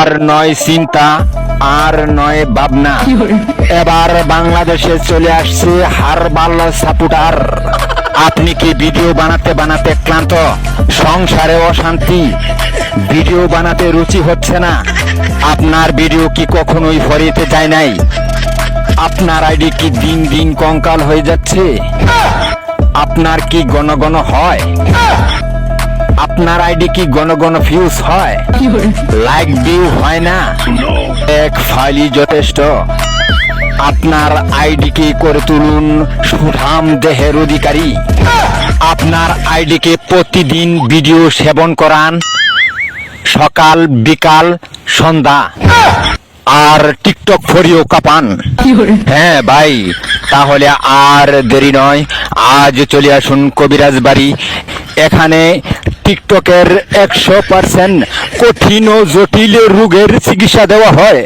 আর নয় চিন্তা, আর নয় ভাবনা, এবার বাংলাদেশে চলে আসছে হারবাল সাপোর্টার। আপনি কি ভিডিও বানাতে বানাতে ক্লান্ত, সংসারে অশান্তি, ভিডিও বানাতে রুচি হচ্ছে না? আপনার ভিডিও কি কখনোই ফরিতে যায় নাই? আপনার আইডি কি দিন দিন কঙ্কাল হয়ে যাচ্ছে? আপনার কি ঘন ঘন হয়? আপনার আইডি কি ঘন ঘন ফিউজ হয়? লাইক ভিউ হয় না? এক ফাইলই যথেষ্ট। আপনার আইডি কে করে তুলুন সুঠাম দেহের অধিকারী। আপনার আইডি কে প্রতিদিন ভিডিও সেবন করান, সকাল বিকাল সন্ধ্যা, আর টিকটক ফরিও কাপান। হ্যাঁ ভাই, তাহলে আর দেরি নয়, আজ চলে আসুন কবিরাজ বাড়ি। এখানে টিকটকের 100% কঠিন ও জটিল রোগের চিকিৎসা দেওয়া হয়।